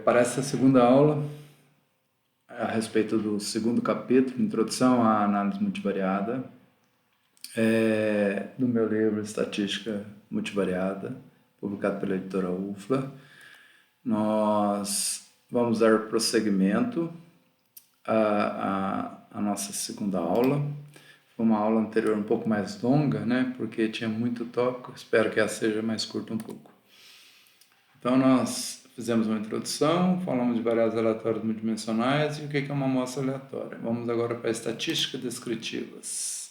Para essa segunda aula, a respeito do segundo capítulo, Introdução à Análise Multivariada, do meu livro Estatística Multivariada, publicado pela editora UFLA, nós vamos dar prosseguimento à nossa segunda aula. Foi uma aula anterior um pouco mais longa, né? Porque tinha muito tópico, espero que essa seja mais curta um pouco. Então, nós fizemos uma introdução, falamos de variáveis aleatórias multidimensionais e o que é uma amostra aleatória. Vamos agora para estatísticas descritivas.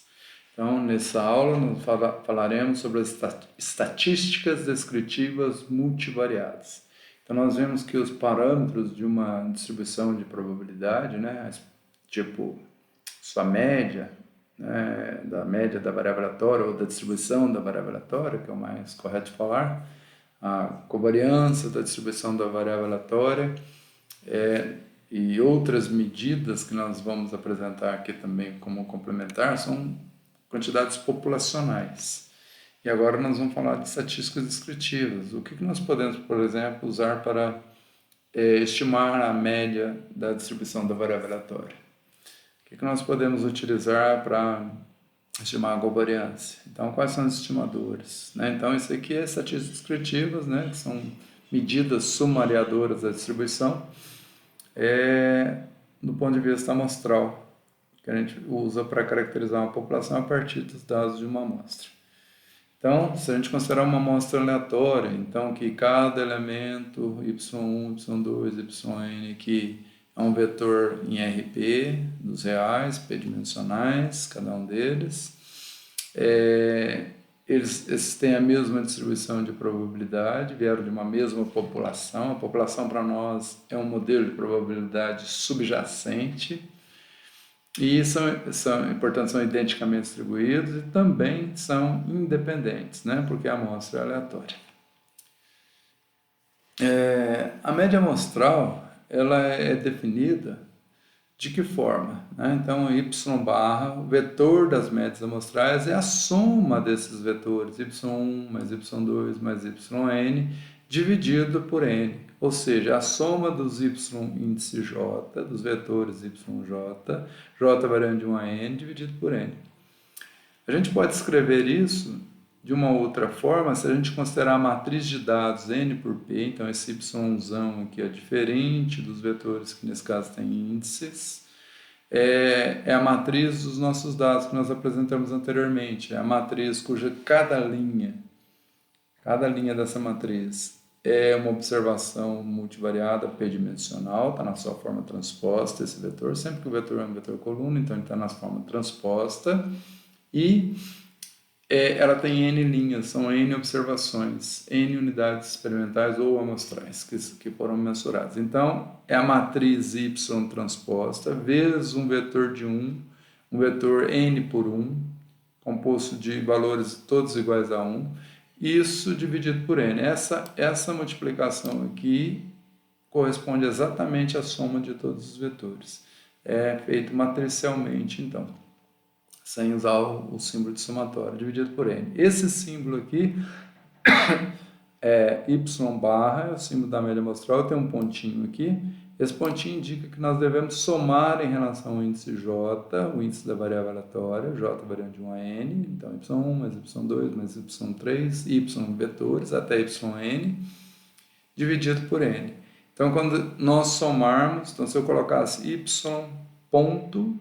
Então, nessa aula, nós falaremos sobre as estatísticas descritivas multivariadas. Então, nós vemos que os parâmetros de uma distribuição de probabilidade, né, tipo sua média, né, da média da variável aleatória ou da distribuição da variável aleatória, que é o mais correto falar, a covariância da distribuição da variável aleatória e outras medidas que nós vamos apresentar aqui também como complementar são quantidades populacionais. E agora nós vamos falar de estatísticas descritivas. O que nós podemos, por exemplo, usar para estimar a média da distribuição da variável aleatória? O que nós podemos utilizar para estimar a covariância? Então, quais são os estimadores? Né? Então, isso aqui é estatísticas descritivas, né? Que são medidas sumariadoras da distribuição do ponto de vista amostral, que a gente usa para caracterizar uma população a partir dos dados de uma amostra. Então, se a gente considerar uma amostra aleatória, então que cada elemento y1, y2, yn, que é um vetor em RP dos reais, p-dimensionais, cada um deles, eles têm a mesma distribuição de probabilidade, vieram de uma mesma população. A população para nós é um modelo de probabilidade subjacente, e portanto, são identicamente distribuídos e também são independentes, né? Porque a amostra é aleatória. A média amostral ela é definida de que forma? Né? Então, y barra, o vetor das médias amostrais é a soma desses vetores, y1 mais y2 mais yn, dividido por n. Ou seja, a soma dos y índice j, dos vetores yj, j variando de 1 a n, dividido por n. A gente pode escrever isso de uma outra forma se a gente considerar a matriz de dados n por p, então esse y aqui é diferente dos vetores que nesse caso têm índices, é a matriz dos nossos dados que nós apresentamos anteriormente, é a matriz cuja cada linha dessa matriz é uma observação multivariada p-dimensional, está na sua forma transposta esse vetor, sempre que o vetor é um vetor coluna, então ele está na forma transposta, e ela tem n linhas, são n observações, n unidades experimentais ou amostrais que foram mensuradas. Então, é a matriz y transposta vezes um vetor de 1, um vetor n por 1, composto de valores todos iguais a 1, isso dividido por n. Essa multiplicação aqui corresponde exatamente à soma de todos os vetores. É feito matricialmente, então, sem usar o símbolo de somatório, dividido por n. Esse símbolo aqui é y barra, é o símbolo da média amostral, tem um pontinho aqui. Esse pontinho indica que nós devemos somar em relação ao índice j, o índice da variável aleatória, j variando de 1 a n, então y1 mais y2 mais y3, y vetores até yn, dividido por n. Então, quando nós somarmos, então se eu colocasse y ponto,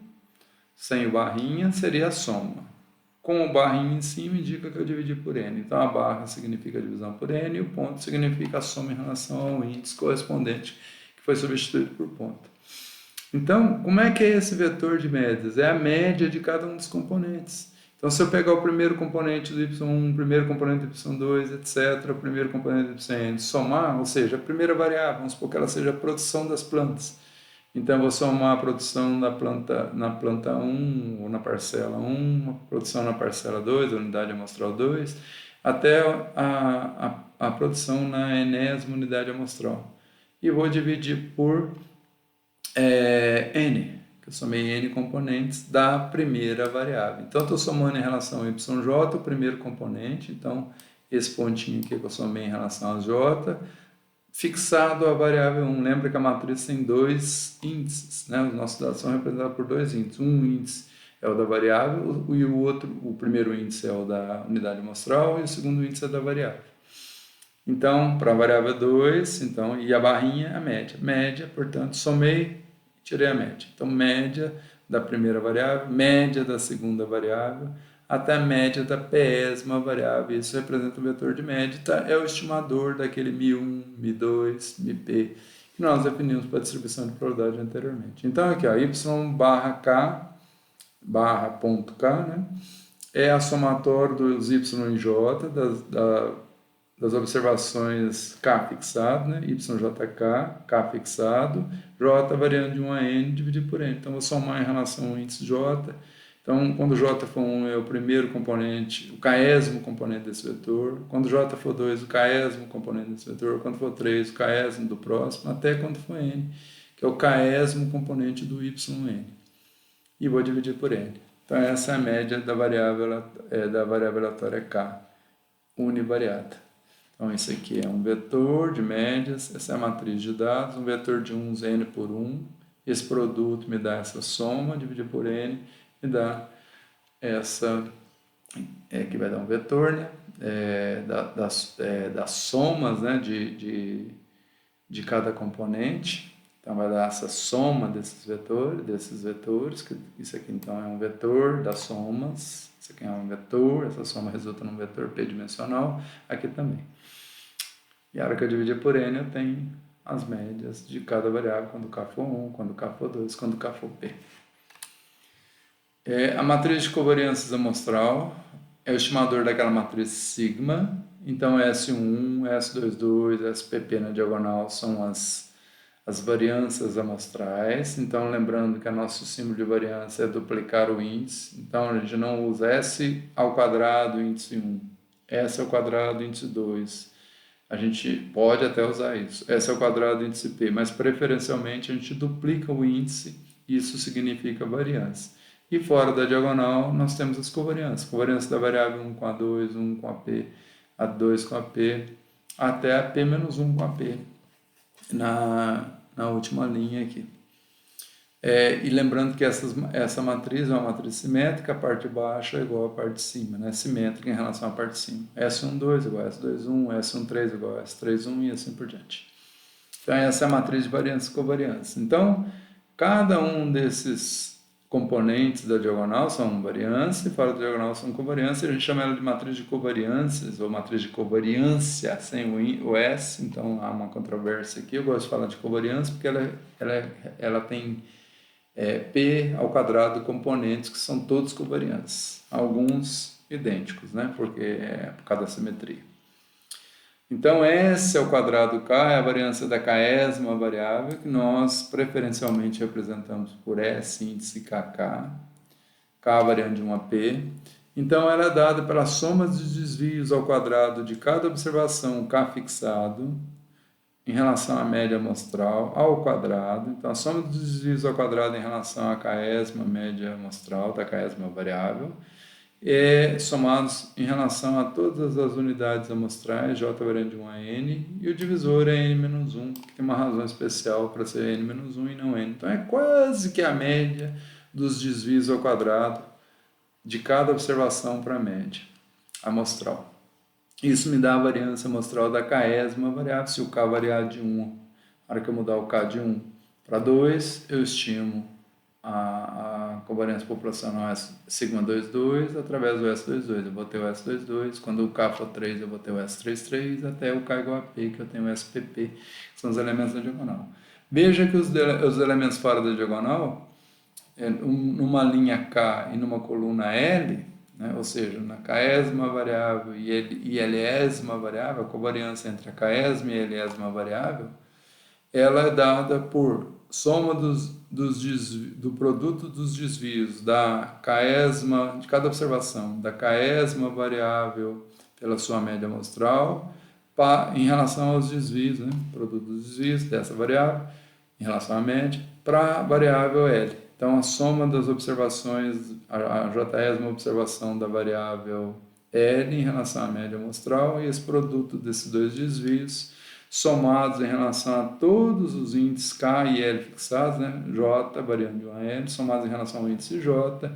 sem o barrinha, seria a soma. Com o barrinho em cima, indica que eu dividi por n. Então, a barra significa a divisão por n e o ponto significa a soma em relação ao índice correspondente, que foi substituído por ponto. Então, como é que é esse vetor de médias? É a média de cada um dos componentes. Então, se eu pegar o primeiro componente do y1, o primeiro componente do y2, etc., o primeiro componente do yn, somar, ou seja, a primeira variável, vamos supor que ela seja a produção das plantas. Então, eu vou somar a produção na planta 1, ou na parcela 1, a produção na parcela 2, a unidade amostral 2, até a produção na enésima unidade amostral. E vou dividir por n, que eu somei n componentes da primeira variável. Então, estou somando em relação ao yj, o primeiro componente, então, esse pontinho aqui que eu somei em relação a j, fixado a variável 1. Lembra que a matriz tem dois índices, né? Os nossos dados são representados por dois índices. Um índice é o da variável e o outro, o primeiro índice é o da unidade amostral e o segundo índice é da variável. Então, para a variável 2, então, e a barrinha é a média. Média, portanto, somei, tirei a média. Então, média da primeira variável, média da segunda variável, até a média da pésima variável. Isso representa o vetor de média, tá? É o estimador daquele μ1, μ2, μp, que nós definimos para a distribuição de probabilidade anteriormente. Então, aqui, ó, y barra k, barra ponto k, né? É a somatória dos y e j, das observações K fixado, né? YJK, K fixado, J variando de 1 a N dividido por N. Então, vou somar em relação ao índice J. Então, quando J for 1 é o primeiro componente, o késimo componente desse vetor. Quando J for 2, o késimo componente desse vetor. Quando for 3, o késimo do próximo, até quando for N, que é o késimo componente do YN. E vou dividir por N. Então, essa é a média da variável aleatória K, univariada. Então, esse aqui é um vetor de médias, essa é a matriz de dados, um vetor de 1 n por 1. Esse produto me dá essa soma, dividir por n, me dá essa, que vai dar um vetor, né? Das somas, né? de cada componente. Então, vai dar essa soma desses vetores, que isso aqui então é um vetor das somas, isso aqui é um vetor, essa soma resulta num vetor p-dimensional, aqui também. E a hora que eu dividir por n, eu tenho as médias de cada variável, quando k for 1, quando k for 2, quando k for p. A matriz de covariâncias amostral é o estimador daquela matriz sigma. Então, S1, S22, SPP na diagonal são as variâncias amostrais. Então, lembrando que o nosso símbolo de variância é duplicar o índice. Então, a gente não usa S ao quadrado, índice 1, S ao quadrado, índice 2. A gente pode até usar isso. S ao quadrado, índice P, mas preferencialmente a gente duplica o índice, isso significa variância. E fora da diagonal, nós temos as covariâncias. Covariância da variável 1 com a 2, 1 com a P, a 2 com a P, até a P menos 1 com a P, na última linha aqui. E lembrando que essa matriz é uma matriz simétrica, a parte baixa é igual à parte de cima, né? Simétrica em relação à parte de cima. S12 igual a S21, S13 igual a S31 e assim por diante. Então, essa é a matriz de variância e covariância. Então, cada um desses componentes da diagonal são variância, e fora da diagonal são covariância, a gente chama ela de matriz de covariâncias, ou matriz de covariância, sem o S, então há uma controvérsia aqui. Eu gosto de falar de covariância porque ela tem P ao quadrado componentes que são todos covariantes, alguns idênticos, né? Porque é por causa da simetria. Então, S ao quadrado K é a variância da késima variável, que nós preferencialmente representamos por S índice KK, K variando de 1 a P. Então, ela é dada pela soma dos desvios ao quadrado de cada observação K fixado, em relação à média amostral ao quadrado. Então, a soma dos desvios ao quadrado em relação à késima média amostral, da késima variável, somados em relação a todas as unidades amostrais, J variando de 1 a N, e o divisor é N-1, que tem uma razão especial para ser N-1 e não N. Então, é quase que a média dos desvios ao quadrado de cada observação para a média amostral. Isso me dá a variância amostral da késima variável, se o K variar de 1. Na hora que eu mudar o K de 1 para 2, eu estimo a covariância populacional sigma 22 através do S22. Eu vou ter o S22, quando o K for 3, eu vou ter o S33, até o K igual a P, que eu tenho o SPP, que são os elementos da diagonal. Veja que os elementos fora da diagonal, numa linha K e numa coluna L, né? Ou seja, na késima variável e Lésima variável, a covariância entre a késima e a Lésima variável, ela é dada por soma do produto dos desvios da késima, de cada observação, da késima variável pela sua média amostral, em relação aos desvios, né? Produto dos desvios dessa variável, em relação à média, para a variável L. Então, a soma das observações, a jésima observação da variável L em relação à média amostral, e esse produto desses dois desvios somados em relação a todos os índices K e L fixados, né? J variando de 1 a N, somados em relação ao índice J,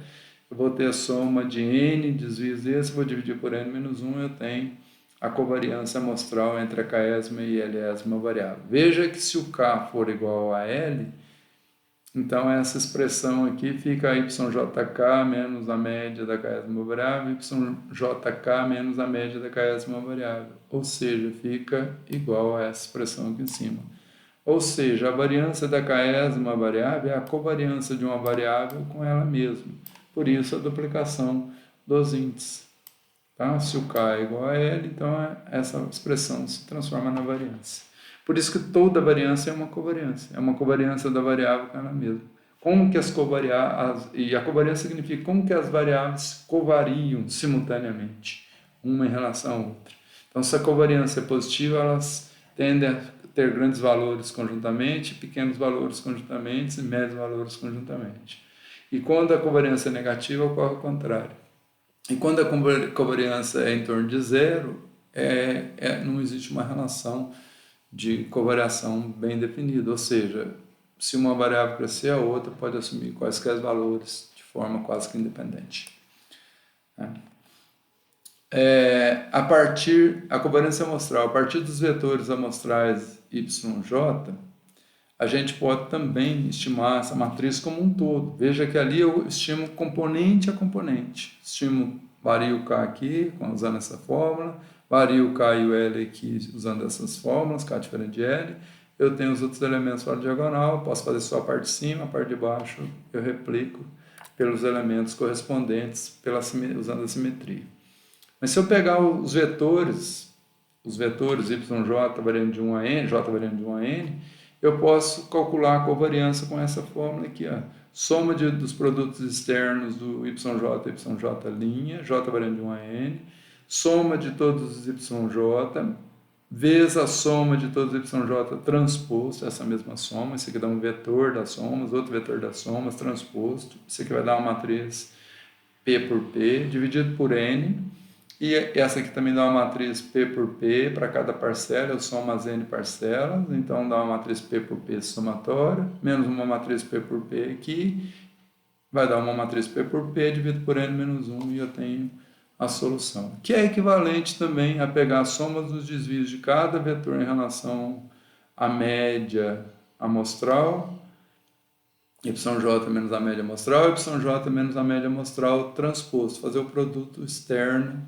eu vou ter a soma de N desvios desse, vou dividir por N menos 1, eu tenho a covariância amostral entre a Késima e Lésima variável. Veja que se o K for igual a L, então essa expressão aqui fica YJK menos a média da Késima variável, YJK menos a média da Késima variável, ou seja, fica igual a essa expressão aqui em cima. Ou seja, a variância da Késima variável é a covariância de uma variável com ela mesma. Por isso a duplicação dos índices. Tá? Se o K é igual a L, então essa expressão se transforma na variância. Por isso que toda variância é uma covariância da variável com ela mesma. Como que e a covariância significa como que as variáveis covariam simultaneamente, uma em relação à outra. Então, se a covariância é positiva, elas tendem a ter grandes valores conjuntamente, pequenos valores conjuntamente e médios valores conjuntamente. E quando a covariância é negativa, ocorre o contrário. E quando a covariância é em torno de zero, não existe uma relação de covariação bem definida, ou seja, se uma variável crescer, a outra pode assumir quaisquer valores de forma quase que independente. A covariância amostral, a partir dos vetores amostrais YJ, a gente pode também estimar essa matriz como um todo. Veja que ali eu estimo componente a componente. Vario o K aqui, usando essa fórmula, vario o K e o L aqui, usando essas fórmulas, K diferente de L. Eu tenho os outros elementos fora diagonal, posso fazer só a parte de cima, a parte de baixo eu replico pelos elementos correspondentes, usando a simetria. Mas se eu pegar os vetores YJ variando de 1 a N, J variando de 1 a N, eu posso calcular a covariância com essa fórmula aqui, ó. Soma dos produtos externos do YJ linha, J variando de 1 a N, soma de todos os YJ, vezes a soma de todos os YJ transposto, essa mesma soma, isso aqui dá um vetor das somas, outro vetor das somas transposto, isso aqui vai dar uma matriz P por P, dividido por N, e essa aqui também dá uma matriz P por P para cada parcela, eu somo as N parcelas, então dá uma matriz P por P somatória, menos uma matriz P por P aqui, vai dar uma matriz P por P dividido por N menos 1 e eu tenho a solução. Que é equivalente também a pegar a soma dos desvios de cada vetor em relação à média amostral, YJ menos a média amostral, YJ menos a média amostral transposto, fazer o produto externo.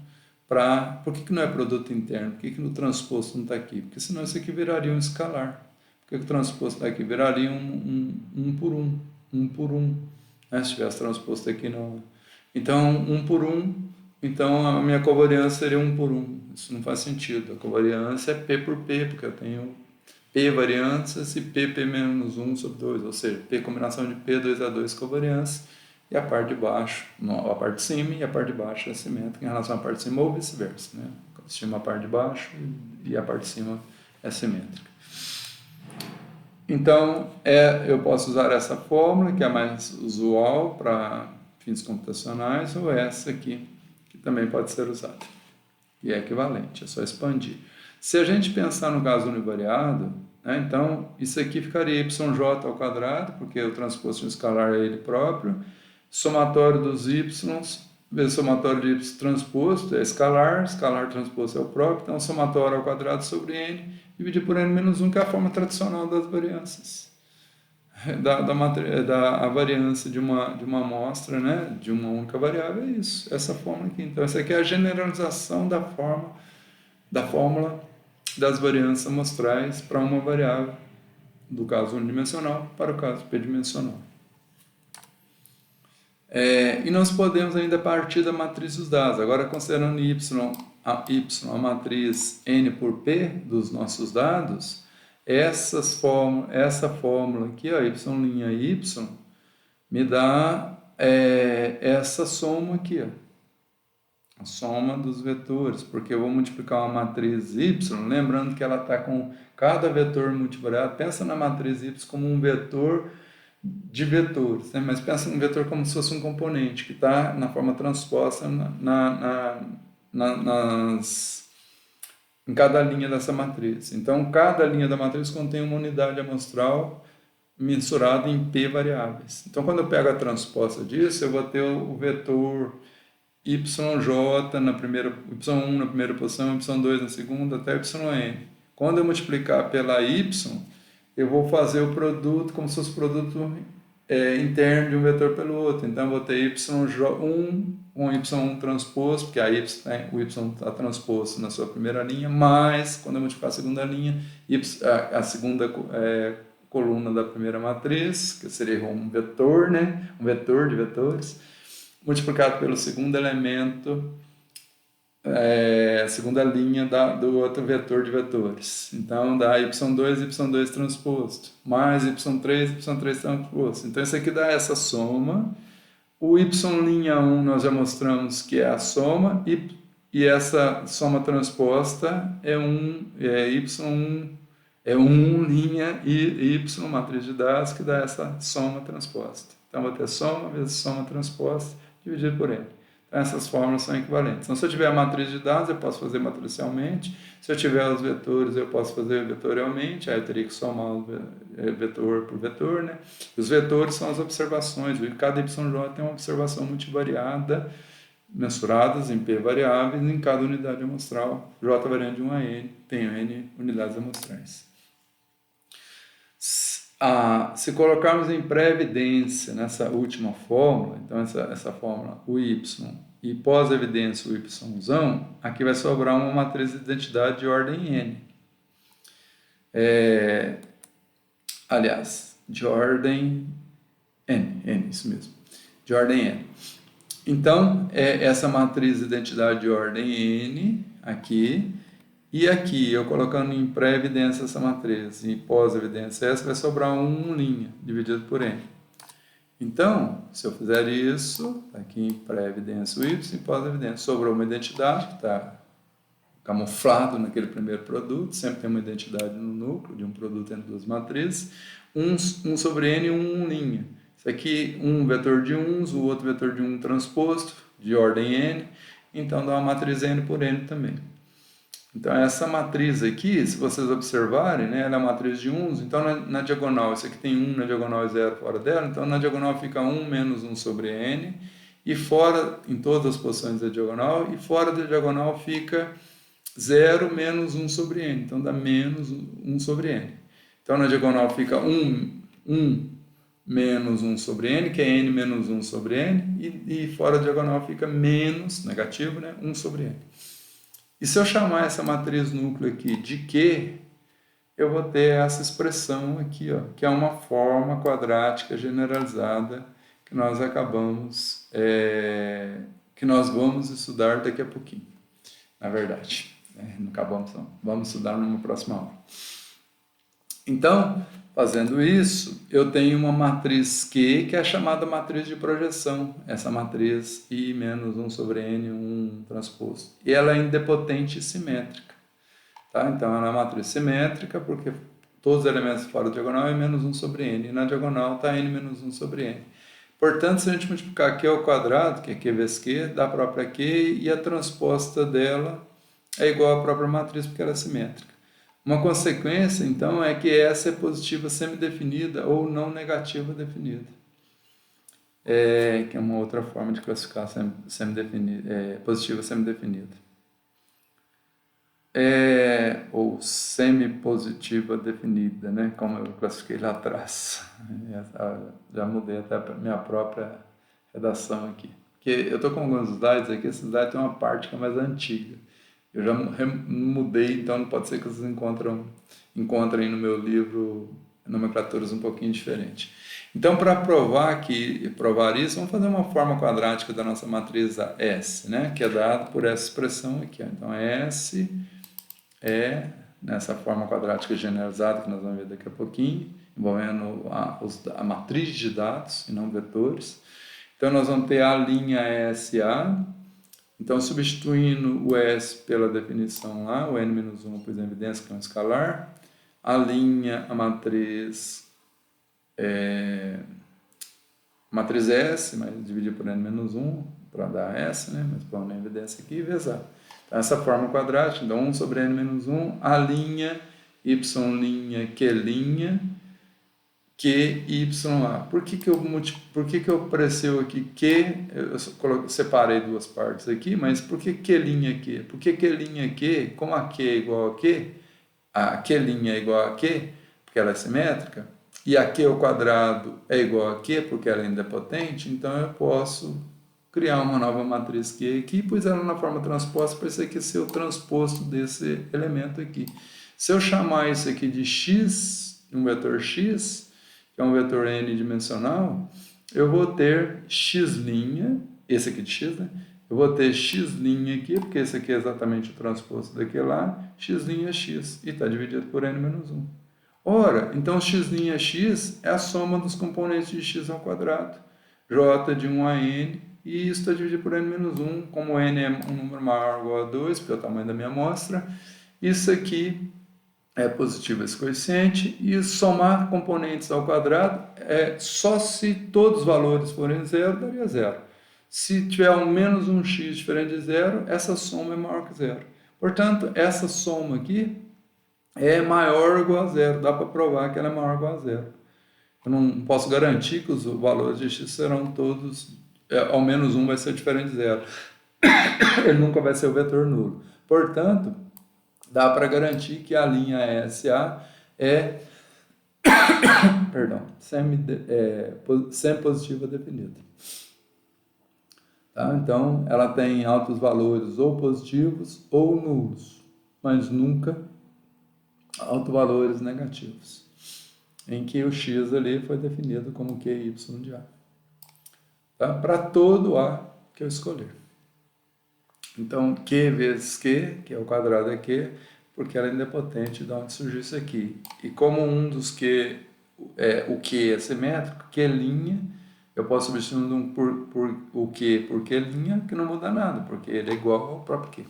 Por que não é produto interno? Por que no transposto não está aqui? Porque senão isso aqui viraria um escalar. Por que o transposto está aqui? Viraria um por um. Né? Se tivesse transposto aqui, não. Então, 1 por 1, então a minha covariância seria 1 por 1. Isso não faz sentido. A covariância é P por P, porque eu tenho P variâncias e P menos 1 sobre 2, ou seja, P combinação de P 2 a 2 covariância. E a parte de baixo, a parte de cima e a parte de baixo é simétrica em relação à parte de cima ou vice-versa. Né? Estima a parte de baixo e a parte de cima é simétrica. Então, eu posso usar essa fórmula, que é a mais usual para fins computacionais, ou essa aqui, que também pode ser usada. E é equivalente, é só expandir. Se a gente pensar no caso univariado, né, então isso aqui ficaria YJ ao quadrado, porque o transposto de um escalar é ele próprio, somatório dos y, vezes somatório de y transposto é escalar, escalar transposto é o próprio, então somatório ao quadrado sobre n, dividir por n menos 1, que é a forma tradicional das variâncias. A variância de uma amostra, né, de uma única variável é isso, essa fórmula aqui. Então essa aqui é a generalização da fórmula das variâncias amostrais para uma variável, do caso unidimensional para o caso p-dimensional. E nós podemos ainda partir da matriz dos dados. Agora, considerando a matriz n por p dos nossos dados, essa fórmula aqui, ó, y', me dá essa soma aqui, ó, a soma dos vetores, porque eu vou multiplicar uma matriz y, lembrando que ela está com cada vetor multivariado. Pensa na matriz y como um vetor de vetores, né? Mas pensa num vetor como se fosse um componente que está na forma transposta em cada linha dessa matriz. Então, cada linha da matriz contém uma unidade amostral mensurada em P variáveis. Então, quando eu pego a transposta disso, eu vou ter o vetor YJ na primeira, Y1 na primeira posição, Y2 na segunda, até YN. Quando eu multiplicar pela Y, eu vou fazer o produto como se fosse o produto interno de um vetor pelo outro. Então, eu vou ter Y1 com Y1 transposto, porque o Y está transposto na sua primeira linha, mais, quando eu multiplicar a segunda linha, a segunda coluna da primeira matriz, que seria um vetor, né? Um vetor de vetores, multiplicado pelo segundo elemento, a segunda linha do outro vetor de vetores. Então, dá y2, y2 transposto, mais y3, y3 transposto. Então, isso aqui dá essa soma. O y'1 nós já mostramos que é a soma, e essa soma transposta é y1, é 1 linha e y, matriz de dados, que dá essa soma transposta. Então, vou ter soma vezes soma transposta, dividido por n. Então, essas fórmulas são equivalentes. Então, se eu tiver a matriz de dados, eu posso fazer matricialmente. Se eu tiver os vetores, eu posso fazer vetorialmente. Aí eu teria que somar o vetor por vetor, né? E os vetores são as observações. Cada YJ tem uma observação multivariada, mensuradas em P variáveis, em cada unidade amostral. J variando de 1 a N, tem N unidades amostrais. Se colocarmos em pré-evidência nessa última fórmula, então essa fórmula, o y, e pós-evidência o y, aqui vai sobrar uma matriz de identidade de ordem n. Aliás, de ordem n, isso mesmo, de ordem n. Então, essa matriz de identidade de ordem n, aqui, e aqui, eu colocando em pré-evidência essa matriz e pós-evidência essa, vai sobrar 1 linha, dividido por n. Então, se eu fizer isso, aqui em pré-evidência o y e pós-evidência, sobrou uma identidade que está camuflado naquele primeiro produto, sempre tem uma identidade no núcleo de um produto entre duas matrizes, 1 sobre n e 1 linha. Isso aqui, um vetor de 1, o outro vetor de 1 transposto, de ordem n, então dá uma matriz n por n também. Então, essa matriz aqui, se vocês observarem, né, ela é uma matriz de 1, então na diagonal, isso aqui tem 1 na diagonal e 0 fora dela, então na diagonal fica 1 menos 1 sobre n, e fora, em todas as posições da diagonal, e fora da diagonal fica 0 menos 1 sobre n, então dá menos 1 sobre n. Então, na diagonal fica 1 menos 1 sobre n, que é n menos 1 sobre n, e fora da diagonal fica menos, negativo, né, 1 sobre n. E se eu chamar essa matriz núcleo aqui de Q, eu vou ter essa expressão aqui, ó, que é uma forma quadrática generalizada que nós acabamos, que nós vamos estudar daqui a pouquinho, na verdade. Não acabamos, não. Vamos estudar numa próxima aula. Então, fazendo isso, eu tenho uma matriz Q, que é a chamada matriz de projeção. Essa matriz I menos 1 sobre N, 1 transposto. E ela é idempotente e simétrica. Tá? Então, ela é uma matriz simétrica, porque todos os elementos fora da diagonal é menos 1 sobre N. E na diagonal está N menos 1 sobre N. Portanto, se a gente multiplicar Q ao quadrado, que é Q vezes Q, dá a própria Q, e a transposta dela é igual à própria matriz, porque ela é simétrica. Uma consequência, então, é que essa é positiva semidefinida ou não negativa definida. Que é uma outra forma de classificar positiva semidefinida. Ou semipositiva definida, né? Como eu classifiquei lá atrás. Já mudei até a minha própria redação aqui. Porque eu estou com alguns slides aqui, esse slide tem uma parte que é mais antiga. Eu já mudei, então não pode ser que vocês encontrem no meu livro nomenclaturas um pouquinho diferentes. Então, para provar isso, vamos fazer uma forma quadrática da nossa matriz S, né? Que é dada por essa expressão aqui. Ó. Então, S é nessa forma quadrática generalizada, que nós vamos ver daqui a pouquinho, envolvendo a matriz de dados e não vetores. Então, nós vamos ter a linha SA. Então, substituindo o S pela definição lá, o n-1 eu pus em evidência, que é um escalar, a linha, a matriz S, mas dividir por n-1 para dar S, né? Mas põe em evidência aqui e vezar. Essa forma quadrática, então 1 sobre n menos 1, a linha, y', q', QYA. Por que eu apareceu aqui Q? Eu separei duas partes aqui, mas por que Q'? Por que Q'? Como a Q é igual a Q, a Q' é igual a Q, porque ela é simétrica, e a Q ao quadrado é igual a Q, porque ela é indepotente, então eu posso criar uma nova matriz Q aqui, pois ela na forma transposta para isso aqui ser o transposto desse elemento aqui. Se eu chamar isso aqui de x, um vetor x, que é um vetor n dimensional, eu vou ter x', esse aqui de x, né? Eu vou ter x' aqui, porque esse aqui é exatamente o transposto daquele lá, x' é x, e está dividido por n menos 1. Ora, então x' é x é a soma dos componentes de x ao quadrado, j de 1 a n, e isso está dividido por n menos 1, como n é um número maior ou igual a 2, porque é o tamanho da minha amostra, isso aqui é positivo esse coeficiente, e somar componentes ao quadrado só se todos os valores forem zero, daria zero. Se tiver um menos 1x diferente de zero, essa soma é maior que zero. Portanto, essa soma aqui é maior ou igual a zero, dá para provar que ela é maior ou igual a zero. Eu não posso garantir que os valores de x serão todos, ao menos um vai ser diferente de zero. Ele nunca vai ser o vetor nulo. Portanto, dá para garantir que a linha SA é semi-positiva definida. Tá? Então, ela tem altos valores ou positivos ou nulos, mas nunca altos valores negativos, em que o x ali foi definido como QY de A. Tá? Para todo A que eu escolher. Então, Q vezes Q, que é o quadrado é Q, porque ela é indepotente de onde surgiu isso aqui. E como um dos Q, o Q é simétrico, Q', eu posso substituir por o Q por Q', que não muda nada, porque ele é igual ao próprio Q.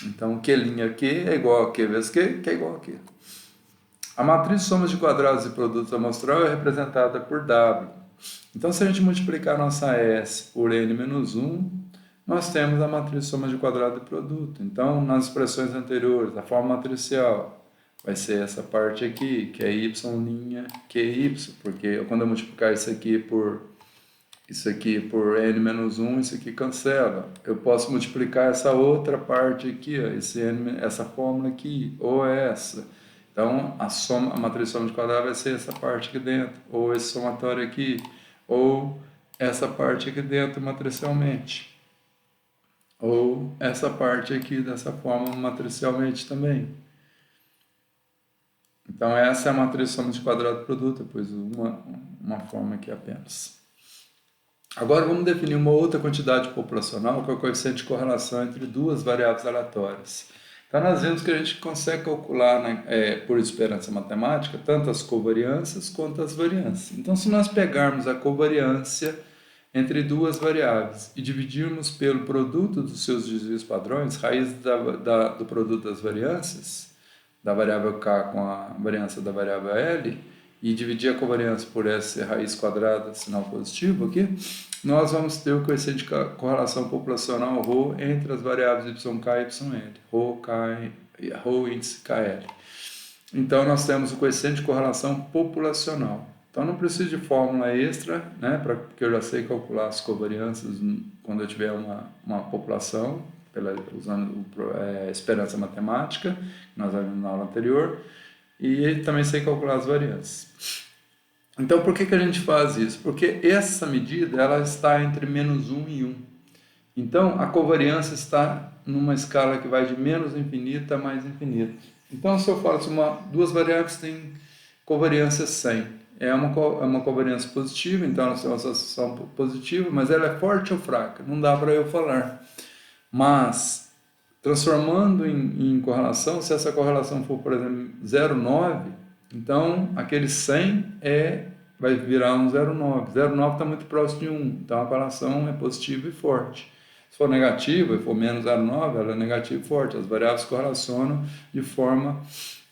Então, Q' Q é igual a Q vezes Q, que é igual a Q. A matriz de somas de quadrados e produtos amostral é representada por W. Então, se a gente multiplicar a nossa S por n menos 1, nós temos a matriz de soma de quadrado e produto. Então, nas expressões anteriores, a forma matricial vai ser essa parte aqui, que é y', QY, porque quando eu multiplicar isso aqui por n menos 1, isso aqui cancela. Eu posso multiplicar essa outra parte aqui, ó, essa fórmula aqui, ou essa. Então, a matriz de soma de quadrado vai ser essa parte aqui dentro, ou esse somatório aqui, ou essa parte aqui dentro matricialmente. Ou essa parte aqui dessa forma matricialmente também. Então, essa é a matriz de soma de quadrado produto, depois uma forma aqui apenas. Agora, vamos definir uma outra quantidade populacional, que é o coeficiente de correlação entre duas variáveis aleatórias. Então, nós vimos que a gente consegue calcular, né, por esperança matemática, tanto as covariâncias quanto as variâncias. Então, se nós pegarmos a covariância entre duas variáveis e dividirmos pelo produto dos seus desvios padrões, raiz do produto das variâncias, da variável k com a variância da variável l, e dividir a covariância por essa raiz quadrada, sinal positivo aqui, nós vamos ter o coeficiente de correlação populacional ρ entre as variáveis yk e yl, ρ índice KL. Então, nós temos o coeficiente de correlação populacional. Então, não preciso de fórmula extra, né, porque eu já sei calcular as covariâncias quando eu tiver uma população, usando esperança matemática, que nós vimos na aula anterior, e também sei calcular as variâncias. Então, por que a gente faz isso? Porque essa medida ela está entre menos 1 e 1. Então, a covariância está numa escala que vai de menos infinita a mais infinita. Então, se eu faço duas variáveis têm covariância 100. É uma covariância positiva, então ela tem uma associação positiva, mas ela é forte ou fraca? Não dá para eu falar. Mas, transformando em correlação, se essa correlação for, por exemplo, 0,9, então aquele 100 vai virar um 0,9. 0,9 está muito próximo de 1, então a correlação é positiva e forte. Se for negativa e for menos 0,9, ela é negativa e forte. As variáveis correlacionam de forma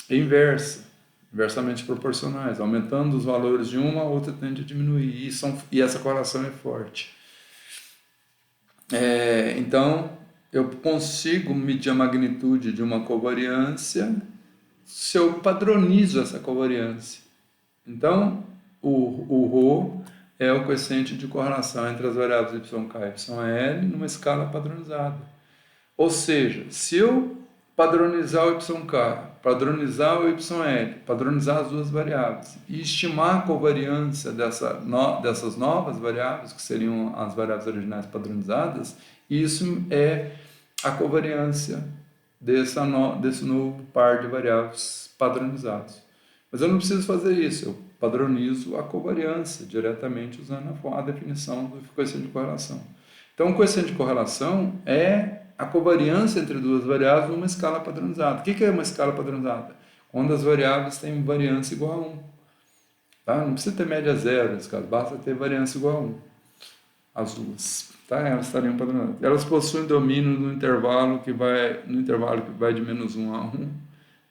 inversamente proporcionais. Aumentando os valores de uma, a outra tende a diminuir. E essa correlação é forte. Então, eu consigo medir a magnitude de uma covariância se eu padronizo essa covariância. Então, o ρ é o coeficiente de correlação entre as variáveis yk e yl numa escala padronizada. Ou seja, se eu padronizar o yk, padronizar o yl, padronizar as duas variáveis e estimar a covariância dessas novas variáveis, que seriam as variáveis originais padronizadas, isso é a covariância desse novo par de variáveis padronizados. Mas eu não preciso fazer isso, eu padronizo a covariância diretamente usando a definição do coeficiente de correlação. Então, o coeficiente de correlação é a covariância entre duas variáveis numa escala padronizada. O que é uma escala padronizada? Quando as variáveis têm variância igual a 1. Tá? Não precisa ter média zero nesse caso, basta ter variância igual a 1. As duas. Tá? Elas estariam padronizadas. Elas possuem domínio no intervalo que vai de menos 1 a 1.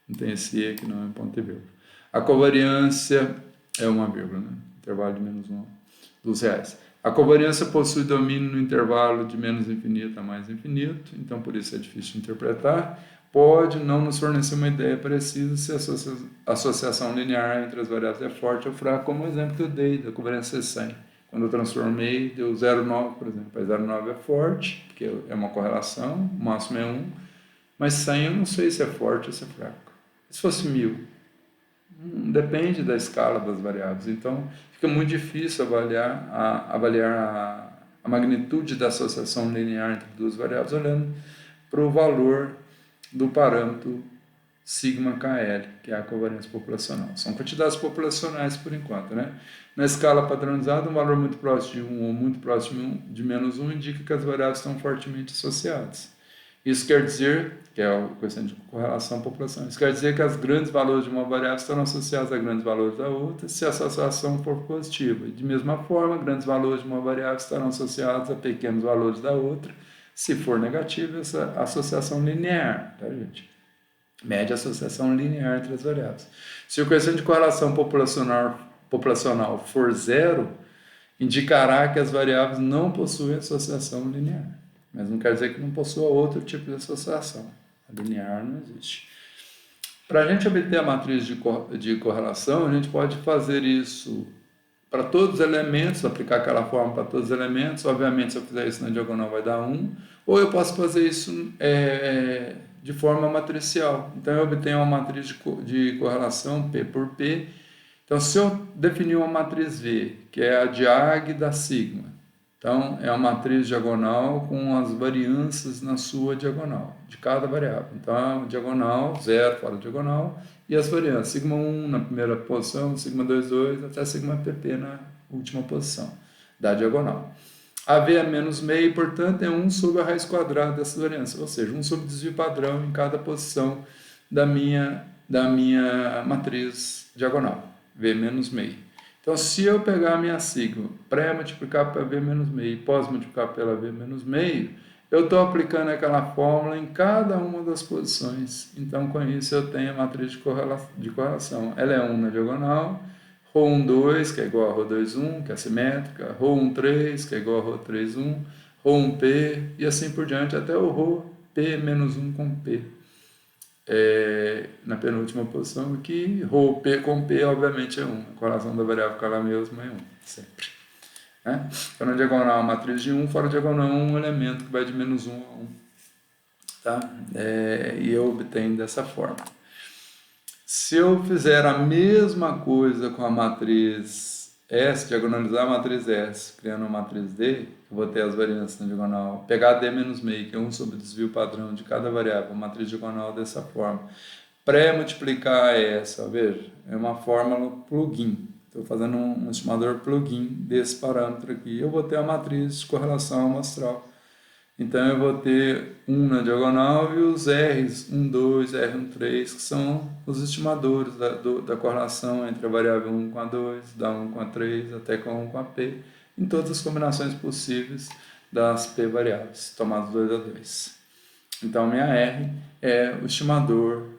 Não tem esse E que não é ponto e vírgula. A covariância é uma vírgula, né? Intervalo de menos 1 a 1 dos reais. A covariância possui domínio no intervalo de menos infinito a mais infinito, então por isso é difícil de interpretar. Pode não nos fornecer uma ideia precisa se a associação linear entre as variáveis é forte ou fraca, como o exemplo que eu dei da covariância 100. Quando eu transformei, deu 0,9, por exemplo. 0,9 é forte, porque é uma correlação, o máximo é 1, mas 100 eu não sei se é forte ou se é fraco. Se fosse 1000, depende da escala das variáveis, então fica muito difícil avaliar a magnitude da associação linear entre duas variáveis olhando para o valor do parâmetro σKL, que é a covariância populacional. São quantidades populacionais por enquanto, né? Na escala padronizada, um valor muito próximo de 1 ou muito próximo de menos 1 indica que as variáveis estão fortemente associadas. Isso quer dizer, que é a questão de correlação população, isso quer dizer que os grandes valores de uma variável estarão associados a grandes valores da outra, se a associação for positiva. E de mesma forma, grandes valores de uma variável estarão associados a pequenos valores da outra, se for negativa, essa associação linear, tá, gente? Mede a associação linear entre as variáveis. Se o coeficiente de correlação populacional for zero, indicará que as variáveis não possuem associação linear. Mas não quer dizer que não possua outro tipo de associação. A linear não existe. Para a gente obter a matriz de correlação, a gente pode fazer isso para todos os elementos, aplicar aquela forma para todos os elementos. Obviamente, se eu fizer isso na diagonal, vai dar 1. Ou eu posso fazer isso de forma matricial. Então, eu obtenho uma matriz de correlação P por P. Então, se eu definir uma matriz V, que é a diag da sigma, então, é uma matriz diagonal com as variâncias na sua diagonal, de cada variável. Então, diagonal, 0 fora diagonal, e as variâncias, sigma 1 na primeira posição, sigma 2, 2, até sigma pp na última posição da diagonal. A V é menos meio, portanto, é 1 sobre a raiz quadrada dessas variâncias, ou seja, 1 sobre o desvio padrão em cada posição da minha matriz diagonal, V menos meio. Então, se eu pegar a minha sigma, pré-multiplicar pela V menos meio e pós-multiplicar pela V menos meio, eu estou aplicando aquela fórmula em cada uma das posições. Então, com isso, eu tenho a matriz de correlação. Ela é 1 na diagonal, ρ1, 2, que é igual a ρ2, 1, que é simétrica, ρ1, 3, que é igual a ρ3, 1, ρ1P, e assim por diante, até o ρP menos 1 com P. Na penúltima posição aqui, ρP com P, obviamente, é 1. A correlação da variável com ela mesma é 1, sempre. Né? Então, na diagonal, a matriz de 1, fora diagonal, um elemento que vai de menos 1 a 1. Tá? E eu obtenho dessa forma. Se eu fizer a mesma coisa com a matriz S, diagonalizar a matriz S, criando uma matriz D, eu vou ter as variâncias na diagonal, pegar D menos meio, que é 1 sobre o desvio padrão de cada variável, a matriz diagonal dessa forma, pré-multiplicar essa, veja, é uma fórmula plugin. Estou fazendo um estimador plugin desse parâmetro aqui. Eu vou ter a matriz de correlação amostral. Então, eu vou ter 1 na diagonal e os R's, 1, 2, R1, 3, que são os estimadores da correlação entre a variável 1 com a 2, da 1 com a 3, até com a 1 com a P, em todas as combinações possíveis das P variáveis, tomadas 2 a 2. Então, minha R é o estimador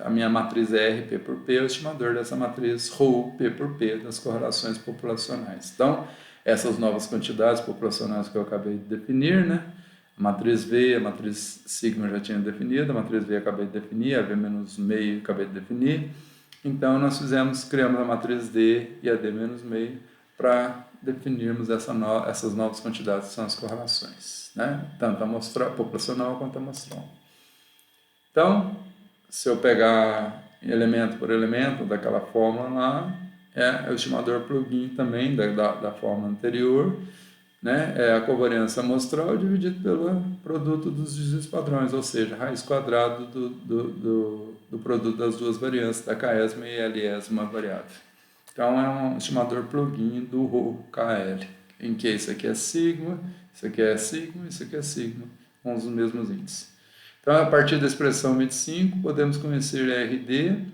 a minha matriz R, P por P, é o estimador dessa matriz ρ, P por P, das correlações populacionais. Então, essas novas quantidades populacionais que eu acabei de definir, né, A matriz V, a matriz sigma já tinha definido, a matriz V acabei de definir, a V menos meio acabei de definir. Então, nós criamos a matriz D e a D menos meio para definirmos essas novas quantidades que são as correlações, né? Tanto a populacional quanto a amostral. Então, se eu pegar elemento por elemento daquela fórmula lá, é o estimador plugin também da fórmula anterior, né? É a covariância amostral dividido pelo produto dos desvios padrões, ou seja, raiz quadrada do produto das duas variâncias, da Ksma e Lsma variável. Então, é um estimador plugin do ρ KL, em que isso aqui é sigma, isso aqui é sigma, isso aqui é sigma, com os mesmos índices. Então, a partir da expressão 25, podemos conhecer RD,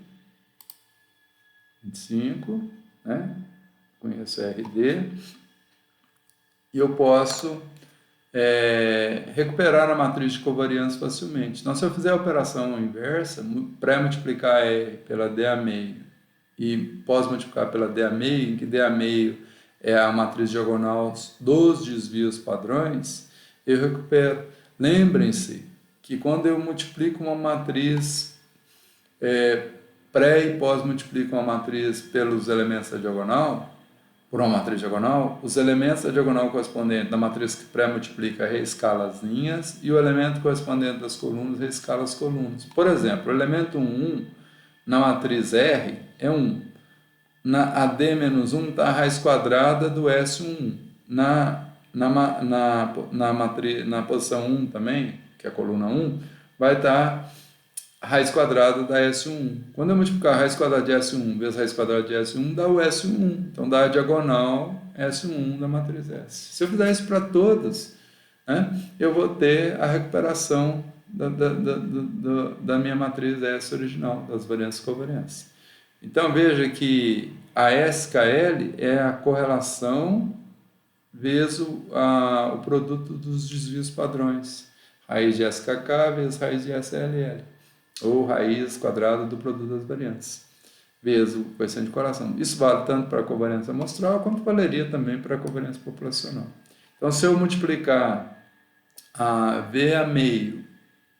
25, né? Conheço RD, e eu posso recuperar a matriz de covariância facilmente. Então, se eu fizer a operação inversa, pré-multiplicar R pela DA meio e pós-multiplicar pela DA meio, em que DA meio é a matriz diagonal dos desvios padrões, eu recupero. Lembrem-se que quando eu multiplico uma matriz pré e pós-multiplico uma matriz pelos elementos da diagonal, por uma matriz diagonal, os elementos da diagonal correspondente da matriz que pré-multiplica reescala as linhas e o elemento correspondente das colunas reescala as colunas. Por exemplo, o elemento 1 na matriz R é 1. Na AD-1 está a raiz quadrada do S11. Na posição 1 também, que é a coluna 1, vai estar a raiz quadrada da S1. Quando eu multiplicar a raiz quadrada de S1 vezes a raiz quadrada de S1, dá o S1. Então, dá a diagonal S1 da matriz S. Se eu fizer isso para todas, né, eu vou ter a recuperação da minha matriz S original, das variâncias covariantes. Então, veja que a SKL é a correlação vezes o produto dos desvios padrões. Raiz de SKK vezes raiz de SLL. Ou raiz quadrada do produto das variantes, vezes o coeficiente de correlação. Isso vale tanto para a covariância amostral, quanto valeria também para a covariância populacional. Então, se eu multiplicar a V a meio,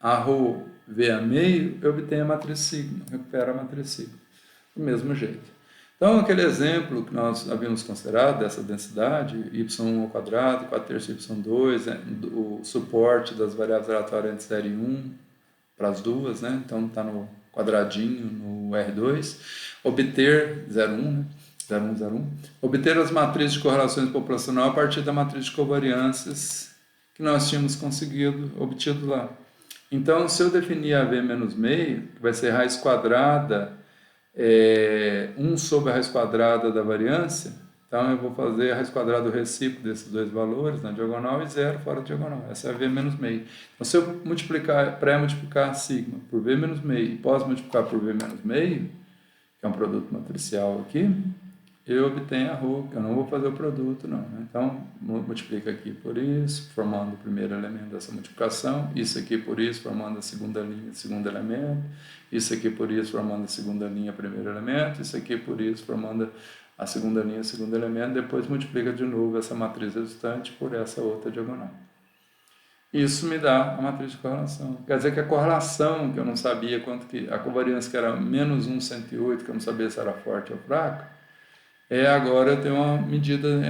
a ρ V a meio, eu obtenho a matriz sigma, recupero a matriz sigma, do mesmo jeito. Então, aquele exemplo que nós havíamos considerado, dessa densidade, y1 ao quadrado, 4/3 y2, o suporte das variáveis aleatórias entre 0 e 1, para as duas, né? Então está no quadradinho, no R2, obter 0,1, né? 0,1, 0,1, obter as matrizes de correlações populacional a partir da matriz de covariâncias que nós tínhamos obtido lá. Então, se eu definir a V menos meio, que vai ser raiz quadrada, 1 sobre a raiz quadrada da variância, então eu vou fazer a raiz quadrada do recíproco desses dois valores na diagonal e 0 fora da diagonal. Essa é a V menos meio. Então, se eu pré-multiplicar sigma por V menos meio e pós-multiplicar por V menos meio, que é um produto matricial aqui, eu obtenho a ρ, que eu não vou fazer o produto, não. Então, multiplica aqui por isso, formando o primeiro elemento dessa multiplicação, isso aqui por isso, formando a segunda linha, segundo elemento, isso aqui por isso, formando a segunda linha, primeiro elemento, isso aqui por isso, formando a segunda linha, segundo elemento, depois multiplica de novo essa matriz resultante por essa outra diagonal. Isso me dá a matriz de correlação. Quer dizer que a correlação, que eu não sabia quanto que... A covariância que era menos 1/108, que eu não sabia se era forte ou fraca, agora eu tenho uma medida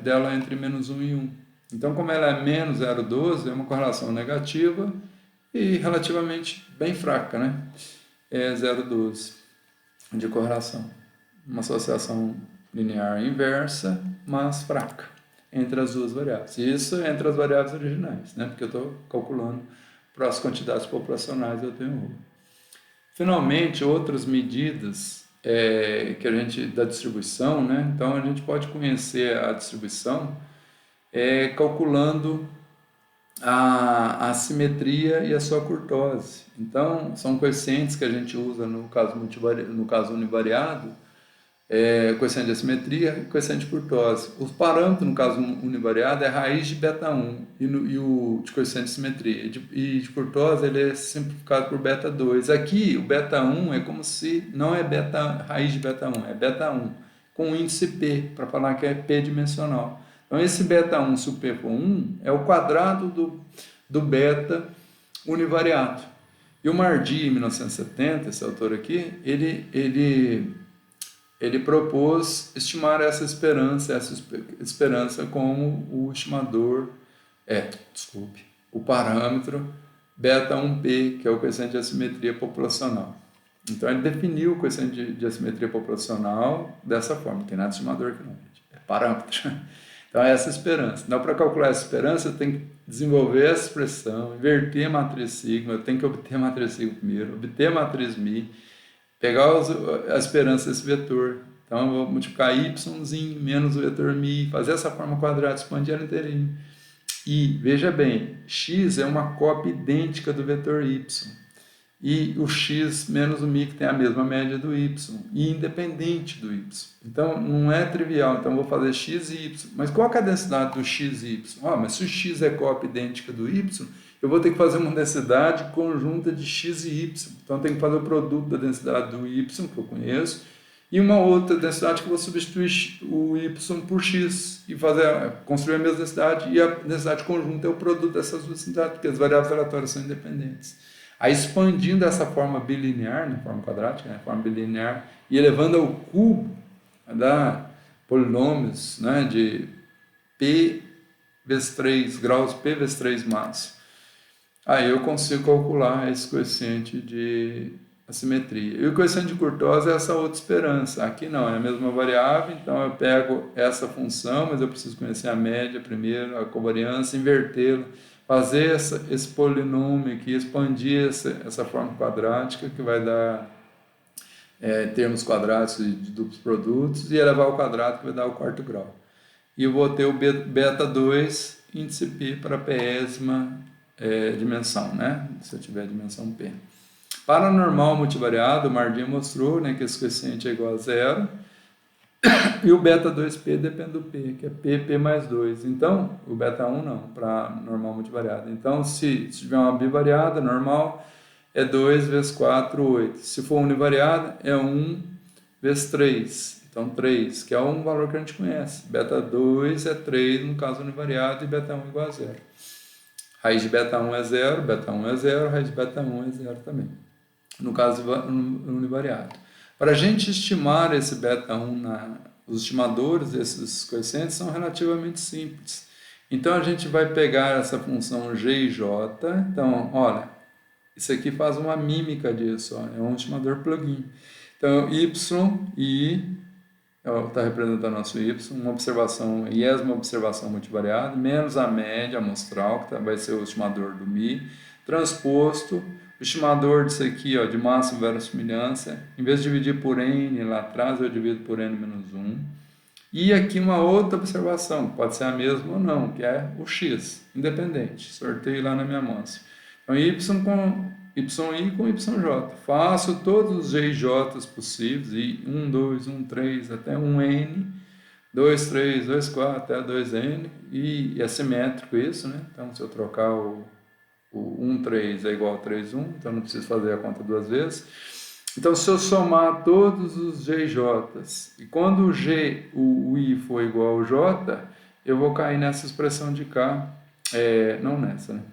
dela entre menos 1 e 1. Então, como ela é menos 0,12, é uma correlação negativa e relativamente bem fraca, né? É 0,12 de correlação. Uma associação linear inversa, mas fraca, entre as duas variáveis. Isso entre as variáveis originais, né? Porque eu estou calculando para as quantidades populacionais eu tenho ρ. Finalmente, outras medidas que a gente da distribuição, né? Então, a gente pode conhecer a distribuição calculando a simetria e a sua curtose. Então, são coeficientes que a gente usa no caso univariado, coeficiente de assimetria e coeficiente de curtose. Os parâmetros, no caso univariado, é raiz de beta1 e o de coeficiente de simetria. E de curtose ele é simplificado por beta2. Aqui, o beta1 é como se não é raiz de beta1, é beta1, com índice P, para falar que é P dimensional. Então, esse beta1, se o P for 1, é o quadrado do beta univariado. E o Mardi, em 1970, esse autor aqui, ele propôs estimar essa esperança como o estimador, o parâmetro beta 1P, que é o coeficiente de assimetria populacional. Então ele definiu o coeficiente de assimetria populacional dessa forma, tem nada de estimador aqui não, é parâmetro. Então é essa esperança. Então para calcular essa esperança eu tenho que desenvolver essa expressão, inverter a matriz sigma, eu tenho que obter a matriz sigma primeiro, obter a matriz mi, pegar a esperança desse vetor. Então eu vou multiplicar y menos o vetor mi, fazer essa forma quadrada, expandir ela inteirinha. E veja bem, x é uma cópia idêntica do vetor y. E o x menos o mi que tem a mesma média do y, e independente do y. Então, não é trivial. Então, eu vou fazer x e y. Mas qual é a densidade do x e y? Mas se o x é cópia idêntica do y, eu vou ter que fazer uma densidade conjunta de x e y. Então, eu tenho que fazer o produto da densidade do y, que eu conheço, e uma outra densidade que eu vou substituir o y por x e construir a mesma densidade, e a densidade conjunta é o produto dessas duas densidades, porque as variáveis aleatórias são independentes. Aí, expandindo essa forma bilinear, na forma quadrática, né, forma bilinear, e elevando ao cubo, dá polinômios, né, de p vezes 3 graus, p vezes 3 máximo. Aí eu consigo calcular esse coeficiente de assimetria. E o coeficiente de Curtosa é essa outra esperança. Aqui não, é a mesma variável, então eu pego essa função, mas eu preciso conhecer a média primeiro, a covariância, invertê-la, fazer esse polinômio aqui, expandir essa forma quadrática, que vai dar termos quadrados de duplos produtos, e elevar ao quadrado, que vai dar o quarto grau. E eu vou ter o beta 2, índice π para a pésima dimensão, né? Se eu tiver dimensão P. Para normal multivariado, o Mardi mostrou, né, que esse coeficiente é igual a zero, e o beta 2P depende do P, que é P mais 2. Então, o beta 1 não, para normal multivariado. Então, se tiver uma bivariada normal, é 2 vezes 4, 8. Se for univariada, é 1 vezes 3. Então, 3, que é um valor que a gente conhece. Beta 2 é 3 no caso univariado, e beta 1 igual a 0. Raiz de beta 1 é 0, beta 1 é 0, raiz de beta 1 é 0 também, no caso univariado. Para a gente estimar esse beta 1, os estimadores desses coeficientes são relativamente simples. Então, a gente vai pegar essa função g e j. Então, olha, isso aqui faz uma mímica disso, ó, é um estimador plugin. Então, y, está representando nosso y, uma observação, iesma observação multivariada, menos a média amostral, que vai ser o estimador do mi, transposto, o estimador disso aqui, ó, de máxima verossimilhança, em vez de dividir por n lá atrás, eu divido por n menos 1. E aqui uma outra observação, pode ser a mesma ou não, que é o x, independente, sorteio lá na minha amostra. Então, y com y com yj. Faço todos os g e j possíveis, e 1, 2, 1, 3, até 1n, 2, 3, 2, 4, até 2n, e é simétrico isso, né? Então, se eu trocar o 1, 3 é igual a 3, 1, então não preciso fazer a conta duas vezes. Então, se eu somar todos os g e j, e quando o i for igual ao j, eu vou cair nessa expressão de k, não nessa, né?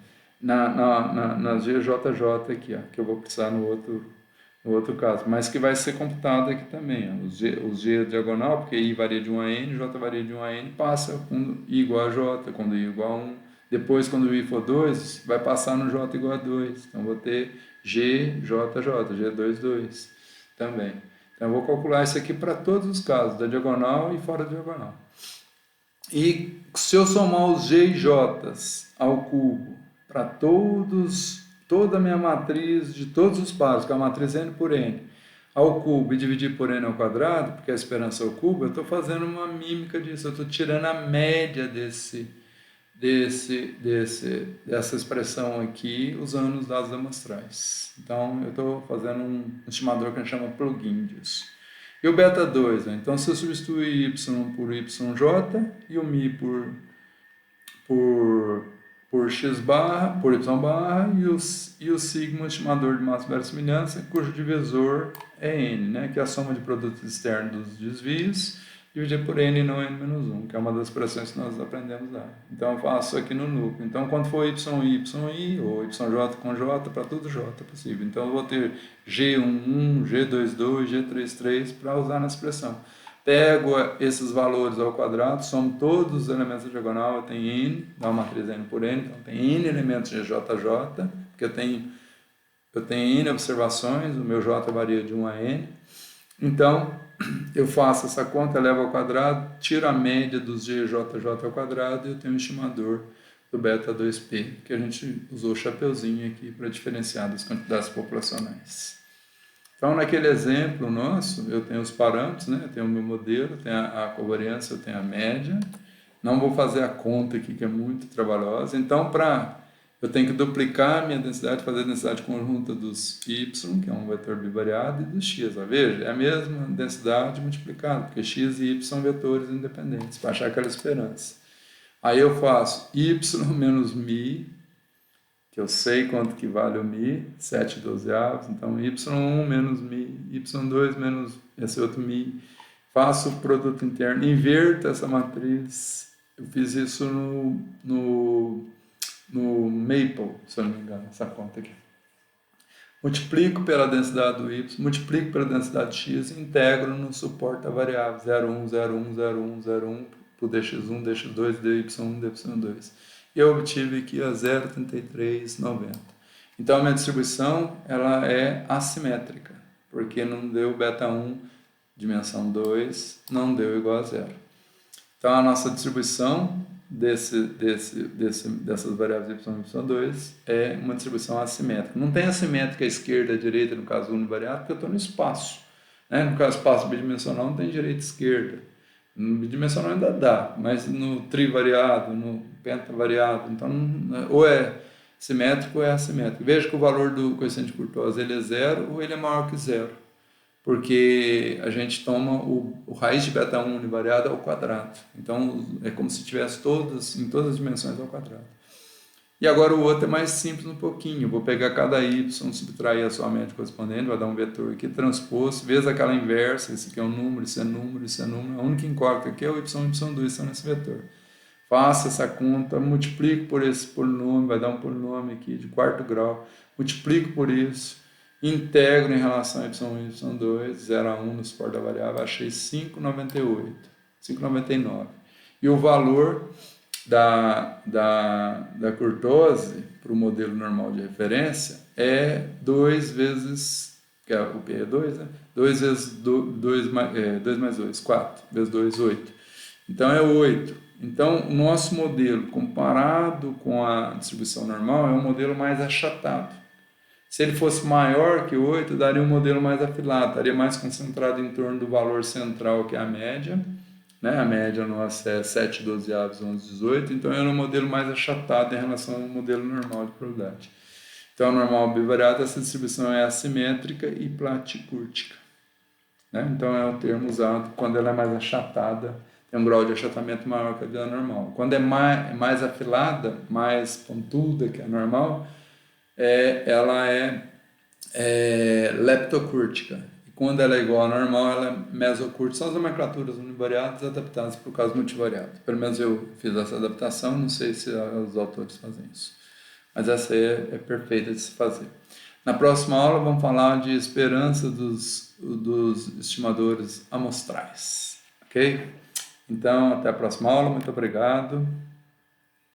Na GJJ aqui, ó, que eu vou precisar no outro caso, mas que vai ser computado aqui também, ó, os G diagonal, porque I varia de 1 a N, J varia de 1 a N, passa quando I igual a J, quando I igual a 1, depois quando I for 2, vai passar no J igual a 2, então vou ter GJJ, G2, 2 também. Então eu vou calcular isso aqui para todos os casos, da diagonal e fora da diagonal. E se eu somar os G e J ao cubo, para toda a minha matriz de todos os pares, que é a matriz n por n, ao cubo e dividir por n ao quadrado, porque a esperança é o cubo, eu estou fazendo uma mímica disso, eu estou tirando a média dessa expressão aqui, usando os dados amostrais. Então, eu estou fazendo um estimador que a gente chama plugin disso. E o beta 2, né? Então, se eu substituir y por yj e o mi por x barra, por y barra, e o sigma, estimador de máxima verossimilhança, cujo divisor é n, né, que é a soma de produtos externos dos desvios, dividir por n não n-1, que é uma das expressões que nós aprendemos lá. Então eu faço aqui no núcleo. Então quando for y, y, ou yj com j, para tudo j é possível. Então eu vou ter g11, g22, g33 para usar na expressão. Pego esses valores ao quadrado, somo todos os elementos da diagonal, eu tenho n, dá uma matriz n por n, então tem n elementos de jj, porque eu tenho n observações, o meu j varia de 1 a n. Então, eu faço essa conta, elevo ao quadrado, tiro a média dos GJJ ao quadrado e eu tenho um estimador do beta 2P, que a gente usou o chapeuzinho aqui para diferenciar das quantidades populacionais. Então, naquele exemplo nosso, eu tenho os parâmetros, né? Eu tenho o meu modelo, tenho a covariância, eu tenho a média. Não vou fazer a conta aqui, que é muito trabalhosa. Então, eu tenho que duplicar a minha densidade, fazer a densidade conjunta dos y, que é um vetor bivariado, e dos x. Veja, é a mesma densidade multiplicada, porque x e y são vetores independentes, para achar aquela esperança. Aí eu faço y menos μ, que eu sei quanto que vale o μ, 7/12, então y1 menos μ, y2 menos esse outro μ, faço o produto interno, inverto essa matriz, eu fiz isso no Maple, se eu não me engano, essa conta aqui. Multiplico pela densidade do y, multiplico pela densidade de x e integro no suporte da variável 0,1, 0,1, 0,1, 0,1 para o dx1, dx2, dy1, dy2. E eu obtive aqui a 0,3390. Então a minha distribuição ela é assimétrica, porque não deu beta 1 dimensão 2, não deu igual a zero. Então a nossa distribuição dessas variáveis y e y2 é uma distribuição assimétrica. Não tem assimétrica esquerda e direita no caso univariado, porque eu estou no espaço. Né? No caso espaço bidimensional não tem direita e esquerda. No bidimensional ainda dá, mas no trivariado, no pentavariado, então ou é simétrico ou é assimétrico. Veja que o valor do coeficiente de Courtois ele é zero ou ele é maior que zero, porque a gente toma o raiz de beta 1 univariado ao quadrado. Então é como se tivesse em todas as dimensões ao quadrado. E agora o outro é mais simples um pouquinho. Eu vou pegar cada y, subtrair a sua média correspondente, vai dar um vetor aqui transposto, vezes aquela inversa, esse aqui é um número, isso é número, isso é número. A única incógnita aqui é o y e y2 estão nesse vetor. Faço essa conta, multiplico por esse polinômio, vai dar um polinômio aqui de quarto grau, multiplico por isso, integro em relação a y1 e y2, 0 a 1 no suporte da variável, achei 5,98, 5,99. E o valor da Courtois para o modelo normal de referência é 2 vezes, que é, o P é 2, né? 2 vezes 2 mais 2, 4, vezes 2, 8. Então é 8. Então o nosso modelo, comparado com a distribuição normal, é um modelo mais achatado. Se ele fosse maior que 8, daria um modelo mais afilado, estaria mais concentrado em torno do valor central, que é a média. Né? A média nossa é 7/12, 11/18, então era um modelo mais achatado em relação ao modelo normal de probabilidade. Então, normal bivariado, essa distribuição é assimétrica e platicúrtica. Né? Então, é o termo usado quando ela é mais achatada, tem um grau de achatamento maior que a da normal. Quando é mais afilada, mais pontuda que a normal, ela é leptocúrtica. E quando ela é igual à normal, ela é mesocúrtica. São as nomenclaturas univariadas adaptadas para o caso multivariado. Pelo menos eu fiz essa adaptação, não sei se os autores fazem isso. Mas essa aí é perfeita de se fazer. Na próxima aula vamos falar de esperança dos estimadores amostrais. Ok? Então, até a próxima aula. Muito obrigado.